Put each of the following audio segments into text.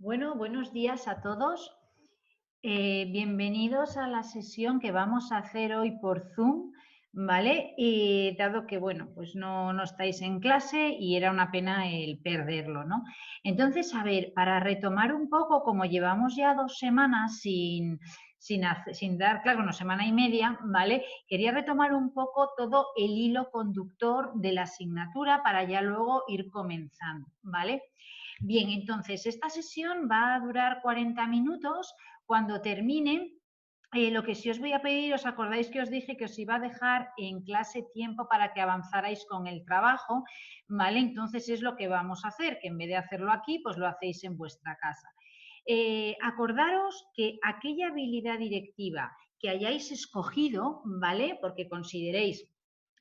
Bueno, buenos días a todos. Bienvenidos a la sesión que vamos a hacer hoy por Zoom, ¿vale? Y dado que, bueno, pues no estáis en clase y era una pena el perderlo, ¿no? Entonces, a ver, para retomar un poco, como llevamos ya 2 semanas sin dar, claro, una semana y media, ¿vale? Quería retomar un poco todo el hilo conductor de la asignatura para ya luego ir comenzando, ¿vale? Bien, entonces esta sesión va a durar 40 minutos. Cuando termine, lo que sí os voy a pedir, ¿os acordáis que os dije que os iba a dejar en clase tiempo para que avanzarais con el trabajo? ¿Vale? Entonces es lo que vamos a hacer, que en vez de hacerlo aquí, pues lo hacéis en vuestra casa. Acordaros que aquella habilidad directiva que hayáis escogido, ¿vale? Porque consideréis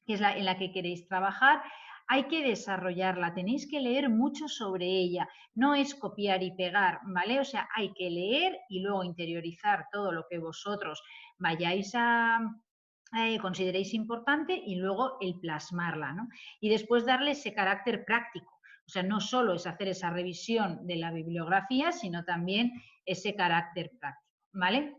que es en la que queréis trabajar, hay que desarrollarla, tenéis que leer mucho sobre ella, no es copiar y pegar, ¿vale? O sea, hay que leer y luego interiorizar todo lo que vosotros vayáis a consideréis importante y luego el plasmarla, ¿no? Y después darle ese carácter práctico. O sea, no solo es hacer esa revisión de la bibliografía, sino también ese carácter práctico, ¿vale?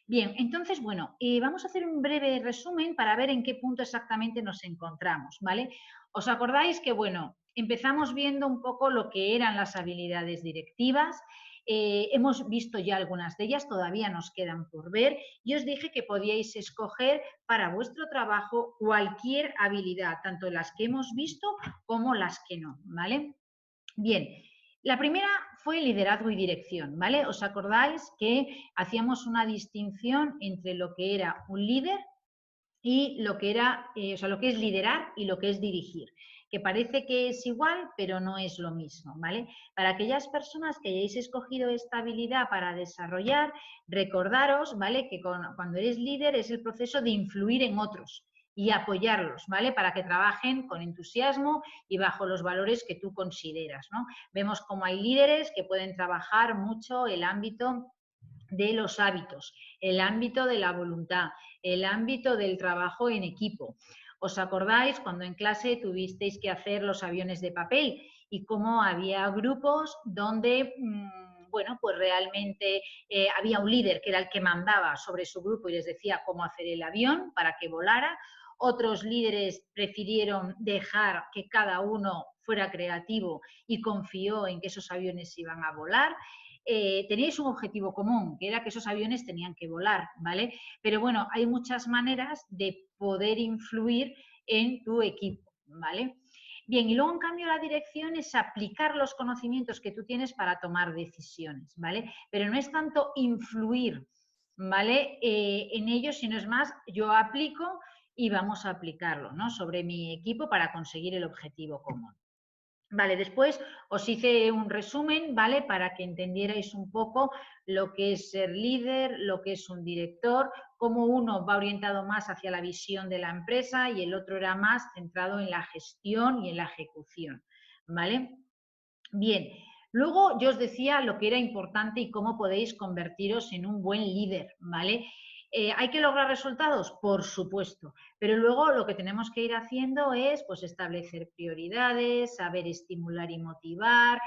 Bien, entonces, bueno, vamos a hacer un breve resumen para ver en qué punto exactamente nos encontramos, ¿vale? ¿Os acordáis que, bueno, empezamos viendo un poco lo que eran las habilidades directivas? Hemos visto ya algunas de ellas, todavía nos quedan por ver, y os dije que podíais escoger para vuestro trabajo cualquier habilidad, tanto las que hemos visto como las que no, ¿vale? Bien, la primera fue liderazgo y dirección, ¿vale? ¿Os acordáis que hacíamos una distinción entre lo que era un líder y lo que era, o sea, lo que es liderar y lo que es dirigir, que parece que es igual, pero no es lo mismo, ¿vale? Para aquellas personas que hayáis escogido esta habilidad para desarrollar, recordaros, ¿vale? Que cuando eres líder es el proceso de influir en otros y apoyarlos, ¿vale? Para que trabajen con entusiasmo y bajo los valores que tú consideras, ¿no? Vemos cómo hay líderes que pueden trabajar mucho el ámbito de los hábitos, el ámbito de la voluntad, el ámbito del trabajo en equipo. ¿Os acordáis cuando en clase tuvisteis que hacer los aviones de papel y cómo había grupos donde, bueno, pues realmente había un líder que era el que mandaba sobre su grupo y les decía cómo hacer el avión para que volara? Otros líderes prefirieron dejar que cada uno fuera creativo y confió en que esos aviones iban a volar. Teníais un objetivo común, que era que esos aviones tenían que volar, ¿vale? Pero bueno, hay muchas maneras de poder influir en tu equipo, ¿vale? Bien, y luego en cambio la dirección es aplicar los conocimientos que tú tienes para tomar decisiones, ¿vale? Pero no es tanto influir, ¿vale? En ellos, sino es más, yo aplico y vamos a aplicarlo, ¿no? Sobre mi equipo para conseguir el objetivo común. Vale, después os hice un resumen, ¿vale? Para que entendierais un poco lo que es ser líder, lo que es un director, cómo uno va orientado más hacia la visión de la empresa y el otro era más centrado en la gestión y en la ejecución, ¿vale? Bien, luego yo os decía lo que era importante y cómo podéis convertiros en un buen líder, ¿vale? ¿Hay que lograr resultados? Por supuesto, pero luego lo que tenemos que ir haciendo es pues, establecer prioridades, saber estimular y motivar,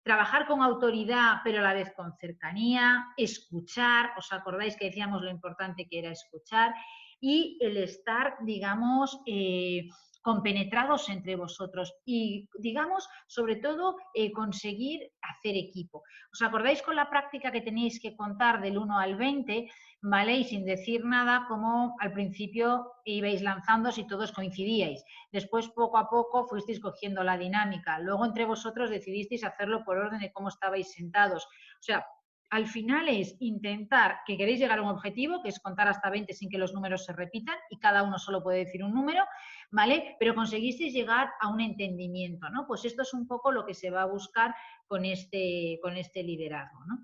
trabajar con autoridad pero a la vez con cercanía, escuchar, ¿os acordáis que decíamos lo importante que era escuchar? Y el estar, digamos, compenetrados entre vosotros y, digamos, sobre todo, conseguir hacer equipo. ¿Os acordáis con la práctica que tenéis que contar del 1 al 20, ¿vale? Y sin decir nada, como al principio ibais lanzando si todos coincidíais. Después, poco a poco, fuisteis cogiendo la dinámica. Luego, entre vosotros, decidisteis hacerlo por orden de cómo estabais sentados. O sea, al final es intentar que queréis llegar a un objetivo, que es contar hasta 20 sin que los números se repitan y cada uno solo puede decir un número, ¿vale? Pero conseguisteis llegar a un entendimiento, ¿no? Pues esto es un poco lo que se va a buscar con este liderazgo, ¿no?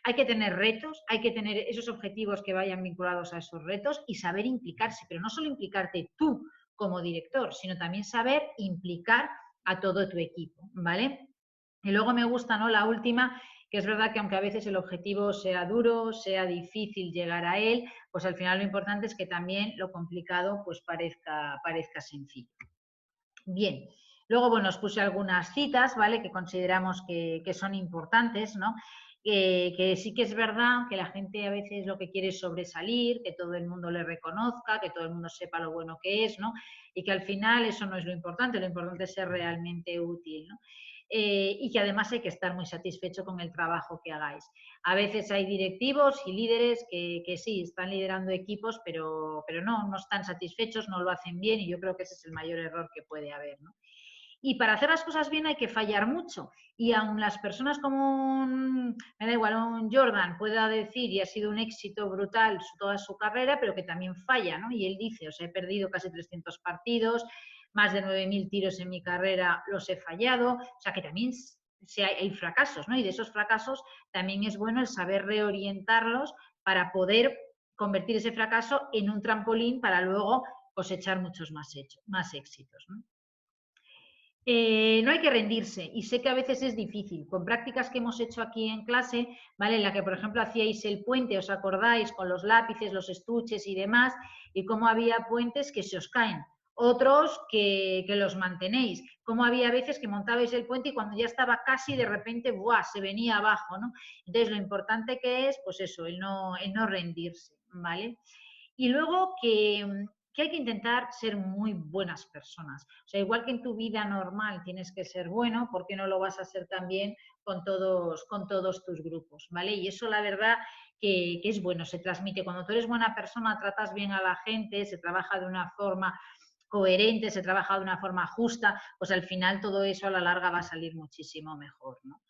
Hay que tener retos, hay que tener esos objetivos que vayan vinculados a esos retos y saber implicarse, pero no solo implicarte tú como director, sino también saber implicar a todo tu equipo, ¿vale? Y luego me gusta, ¿no? La última, que es verdad que aunque a veces el objetivo sea duro, sea difícil llegar a él, pues al final lo importante es que también lo complicado pues parezca sencillo. Bien, luego, bueno, os puse algunas citas, ¿vale? Que consideramos que son importantes, ¿no? que sí que es verdad que la gente a veces lo que quiere es sobresalir, que todo el mundo le reconozca, que todo el mundo sepa lo bueno que es, ¿no? Y que al final eso no es lo importante es ser realmente útil, ¿no? Y que además hay que estar muy satisfecho con el trabajo que hagáis. A veces hay directivos y líderes que sí, están liderando equipos, pero no están satisfechos, no lo hacen bien y yo creo que ese es el mayor error que puede haber, ¿no? Y para hacer las cosas bien hay que fallar mucho. Y aun las personas como me da igual, un Jordan pueda decir y ha sido un éxito brutal toda su carrera, pero que también falla, ¿no? Y él dice, o sea, he perdido casi 300 partidos, más de 9.000 tiros en mi carrera los he fallado, o sea, que también hay fracasos, ¿no? Y de esos fracasos también es bueno el saber reorientarlos para poder convertir ese fracaso en un trampolín para luego cosechar muchos más éxitos, ¿no? No hay que rendirse y sé que a veces es difícil. Con prácticas que hemos hecho aquí en clase, ¿vale? En la que, por ejemplo, hacíais el puente, ¿os acordáis? Con los lápices, los estuches y demás, y cómo había puentes que se os caen, otros que los mantenéis, cómo había veces que montabais el puente y cuando ya estaba casi, de repente, ¡buah!, se venía abajo, ¿no? Entonces, lo importante que es, pues eso, el no rendirse, ¿vale? Y luego que hay que intentar ser muy buenas personas. O sea, igual que en tu vida normal tienes que ser bueno, ¿por qué no lo vas a ser también con todos tus grupos? ¿Vale? Y eso la verdad que es bueno, se transmite. Cuando tú eres buena persona, tratas bien a la gente, se trabaja de una forma coherente, se trabaja de una forma justa, pues al final todo eso a la larga va a salir muchísimo mejor, ¿no?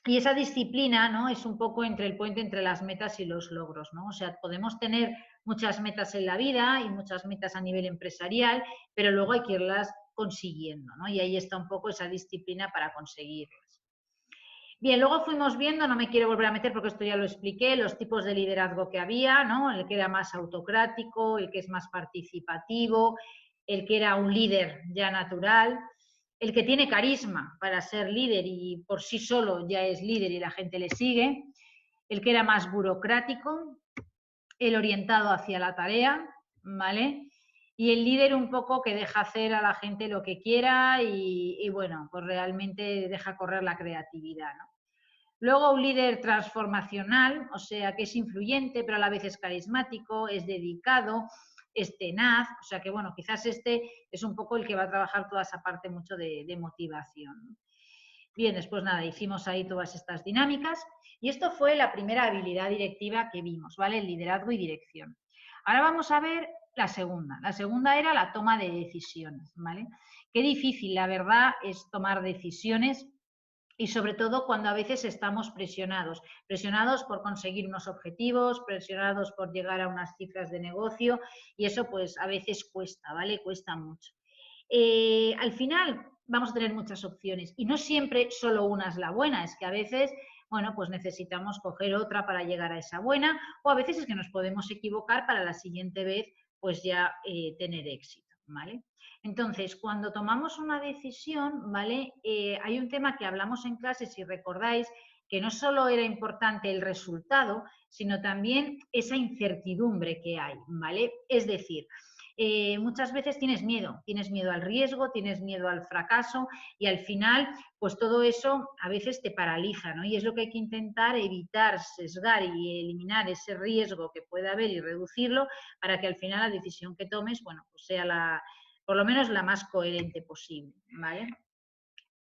Y esa disciplina, ¿no? Es un poco entre el puente entre las metas y los logros, ¿no? O sea, podemos tener muchas metas en la vida y muchas metas a nivel empresarial, pero luego hay que irlas consiguiendo, ¿no? Y ahí está un poco esa disciplina para conseguirlas. Bien, luego fuimos viendo, no me quiero volver a meter porque esto ya lo expliqué, los tipos de liderazgo que había, ¿no? El que era más autocrático, el que es más participativo, el que era un líder ya natural, el que tiene carisma para ser líder y por sí solo ya es líder y la gente le sigue, el que era más burocrático, el orientado hacia la tarea, ¿vale? Y el líder un poco que deja hacer a la gente lo que quiera y bueno, pues realmente deja correr la creatividad, ¿no? Luego un líder transformacional, o sea, que es influyente, pero a la vez es carismático, es dedicado, es tenaz, o sea que bueno, quizás este es un poco el que va a trabajar toda esa parte mucho de motivación. Bien, después nada, hicimos ahí todas estas dinámicas y esto fue la primera habilidad directiva que vimos, ¿vale? El liderazgo y dirección. Ahora vamos a ver la segunda. La segunda era la toma de decisiones, ¿vale? Qué difícil, la verdad, es tomar decisiones y sobre todo cuando a veces estamos presionados por conseguir unos objetivos, presionados por llegar a unas cifras de negocio y eso pues a veces cuesta, ¿vale? Cuesta mucho. Al final vamos a tener muchas opciones y no siempre solo una es la buena, es que a veces, bueno, pues necesitamos coger otra para llegar a esa buena o a veces es que nos podemos equivocar para la siguiente vez pues ya tener éxito, ¿vale? Entonces, cuando tomamos una decisión, ¿vale? Hay un tema que hablamos en clase, si recordáis, que no solo era importante el resultado, sino también esa incertidumbre que hay, ¿vale? Es decir, muchas veces tienes miedo al riesgo, tienes miedo al fracaso y al final, pues todo eso a veces te paraliza, ¿no? Y es lo que hay que intentar evitar, sesgar y eliminar ese riesgo que pueda haber y reducirlo para que al final la decisión que tomes, bueno, pues sea por lo menos la más coherente posible, ¿vale?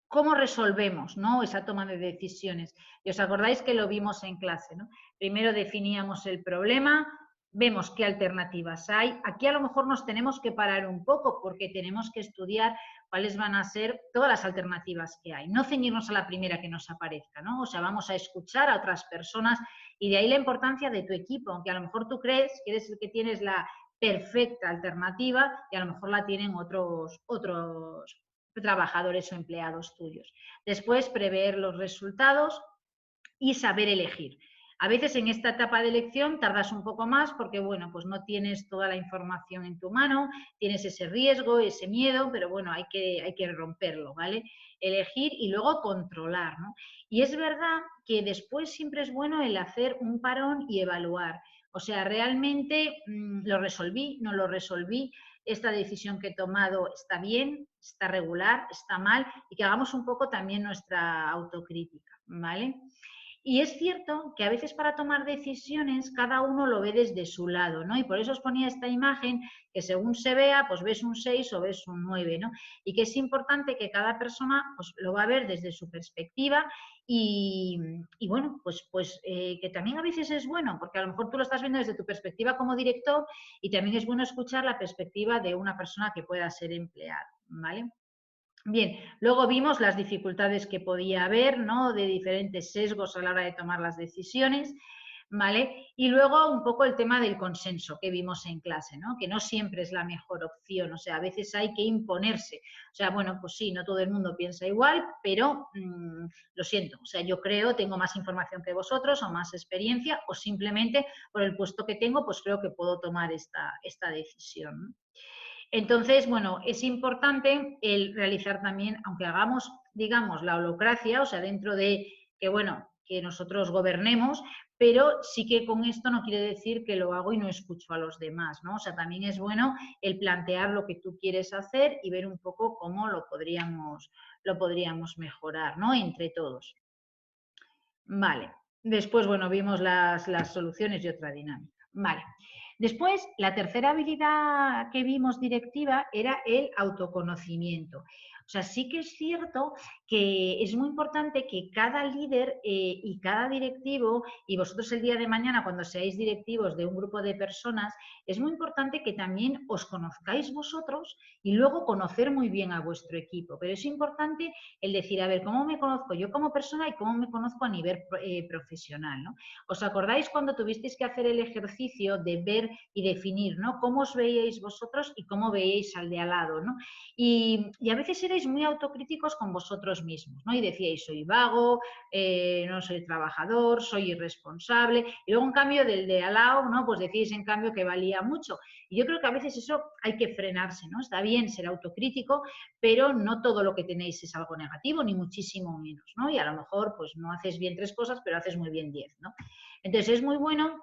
¿Cómo resolvemos, ¿no? Esa toma de decisiones? Y os acordáis que lo vimos en clase, ¿no? Primero definíamos el problema, vemos qué alternativas hay. Aquí a lo mejor nos tenemos que parar un poco porque tenemos que estudiar cuáles van a ser todas las alternativas que hay. No ceñirnos a la primera que nos aparezca, ¿no? O sea, vamos a escuchar a otras personas y de ahí la importancia de tu equipo, aunque a lo mejor tú crees que eres el que tienes la perfecta alternativa y a lo mejor la tienen otros trabajadores o empleados tuyos. Después, prever los resultados y saber elegir. A veces en esta etapa de elección tardas un poco más porque, bueno, pues no tienes toda la información en tu mano, tienes ese riesgo, ese miedo, pero bueno, hay que romperlo, ¿vale? Elegir y luego controlar, ¿no? Y es verdad que después siempre es bueno el hacer un parón y evaluar. O sea, realmente lo resolví, no lo resolví, esta decisión que he tomado está bien, está regular, está mal, y que hagamos un poco también nuestra autocrítica, ¿vale? Y es cierto que a veces para tomar decisiones cada uno lo ve desde su lado, ¿no? Y por eso os ponía esta imagen que según se vea, pues ves un 6 o ves un 9, ¿no? Y que es importante que cada persona pues, lo va a ver desde su perspectiva y bueno, que también a veces es bueno, porque a lo mejor tú lo estás viendo desde tu perspectiva como director y también es bueno escuchar la perspectiva de una persona que pueda ser empleada, ¿vale? Bien, luego vimos las dificultades que podía haber, ¿no? De diferentes sesgos a la hora de tomar las decisiones, ¿vale? Y luego un poco el tema del consenso que vimos en clase, ¿no? Que no siempre es la mejor opción, o sea, a veces hay que imponerse. O sea, bueno, pues sí, no todo el mundo piensa igual, pero lo siento, o sea, yo creo, tengo más información que vosotros o más experiencia o simplemente por el puesto que tengo, pues creo que puedo tomar esta decisión, ¿no? Entonces, bueno, es importante el realizar también, aunque hagamos, digamos, la holocracia, o sea, dentro de que, bueno, que nosotros gobernemos, pero sí que con esto no quiere decir que lo hago y no escucho a los demás, ¿no? O sea, también es bueno el plantear lo que tú quieres hacer y ver un poco cómo lo podríamos mejorar, ¿no? Entre todos. Vale. Después, bueno, vimos las soluciones y otra dinámica. Vale. Después, la tercera habilidad que vimos directiva era el autoconocimiento. O sea, sí que es cierto que es muy importante que cada líder y cada directivo, y vosotros el día de mañana cuando seáis directivos de un grupo de personas, es muy importante que también os conozcáis vosotros y luego conocer muy bien a vuestro equipo. Pero es importante el decir, a ver, ¿cómo me conozco yo como persona y cómo me conozco a nivel profesional, ¿no? ¿Os acordáis cuando tuvisteis que hacer el ejercicio de ver y definir, ¿no? Cómo os veíais vosotros y cómo veíais al de al lado, ¿no? Y a veces erais muy autocríticos con vosotros mismos, ¿no? Y decíais, soy vago, no soy trabajador, soy irresponsable, y luego en cambio del de al lado, ¿no? Pues decíais en cambio que valía mucho. Y yo creo que a veces eso hay que frenarse, ¿no? Está bien ser autocrítico, pero no todo lo que tenéis es algo negativo, ni muchísimo menos, ¿no? Y a lo mejor, pues no haces bien 3 cosas, pero haces muy bien 10, ¿no? Entonces es muy bueno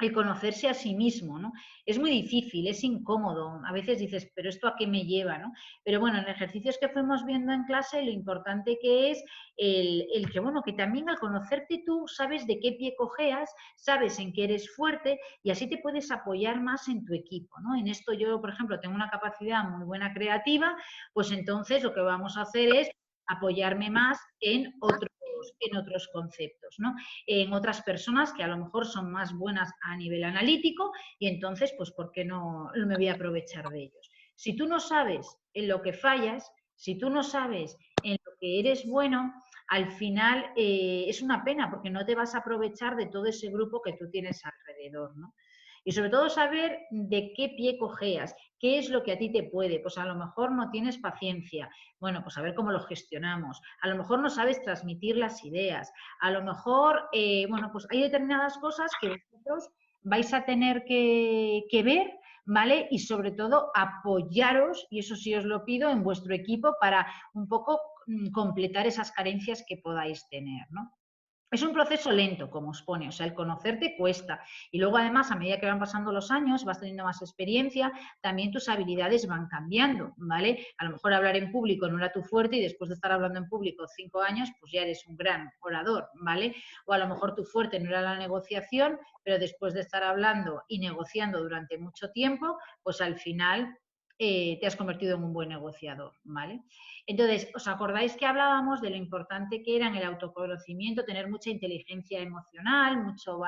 el conocerse a sí mismo, ¿no? Es muy difícil, es incómodo. A veces dices, pero ¿esto a qué me lleva, no? Pero bueno, en ejercicios que fuimos viendo en clase, lo importante que es el que, bueno, que también al conocerte tú sabes de qué pie cojeas, sabes en qué eres fuerte y así te puedes apoyar más en tu equipo, ¿no? En esto yo, por ejemplo, tengo una capacidad muy buena creativa, pues entonces lo que vamos a hacer es apoyarme más en otros conceptos, ¿no? En otras personas que a lo mejor son más buenas a nivel analítico y entonces, pues, ¿por qué no me voy a aprovechar de ellos? Si tú no sabes en lo que fallas, si tú no sabes en lo que eres bueno, al final es una pena porque no te vas a aprovechar de todo ese grupo que tú tienes alrededor, ¿no? Y sobre todo saber de qué pie cojeas, qué es lo que a ti te puede. Pues a lo mejor no tienes paciencia. Bueno, pues a ver cómo lo gestionamos. A lo mejor no sabes transmitir las ideas. A lo mejor, bueno, pues hay determinadas cosas que vosotros vais a tener que ver, ¿vale? Y sobre todo apoyaros, y eso sí os lo pido, en vuestro equipo para un poco completar esas carencias que podáis tener, ¿no? Es un proceso lento, como os pone, o sea, el conocerte cuesta. Y luego, además, a medida que van pasando los años, vas teniendo más experiencia, también tus habilidades van cambiando, ¿vale? A lo mejor hablar en público no era tu fuerte y después de estar hablando en público 5 años, pues ya eres un gran orador, ¿vale? O a lo mejor tu fuerte no era la negociación, pero después de estar hablando y negociando durante mucho tiempo, pues al final te has convertido en un buen negociador, ¿vale? Entonces, ¿os acordáis que hablábamos de lo importante que era en el autoconocimiento tener mucha inteligencia emocional, mucho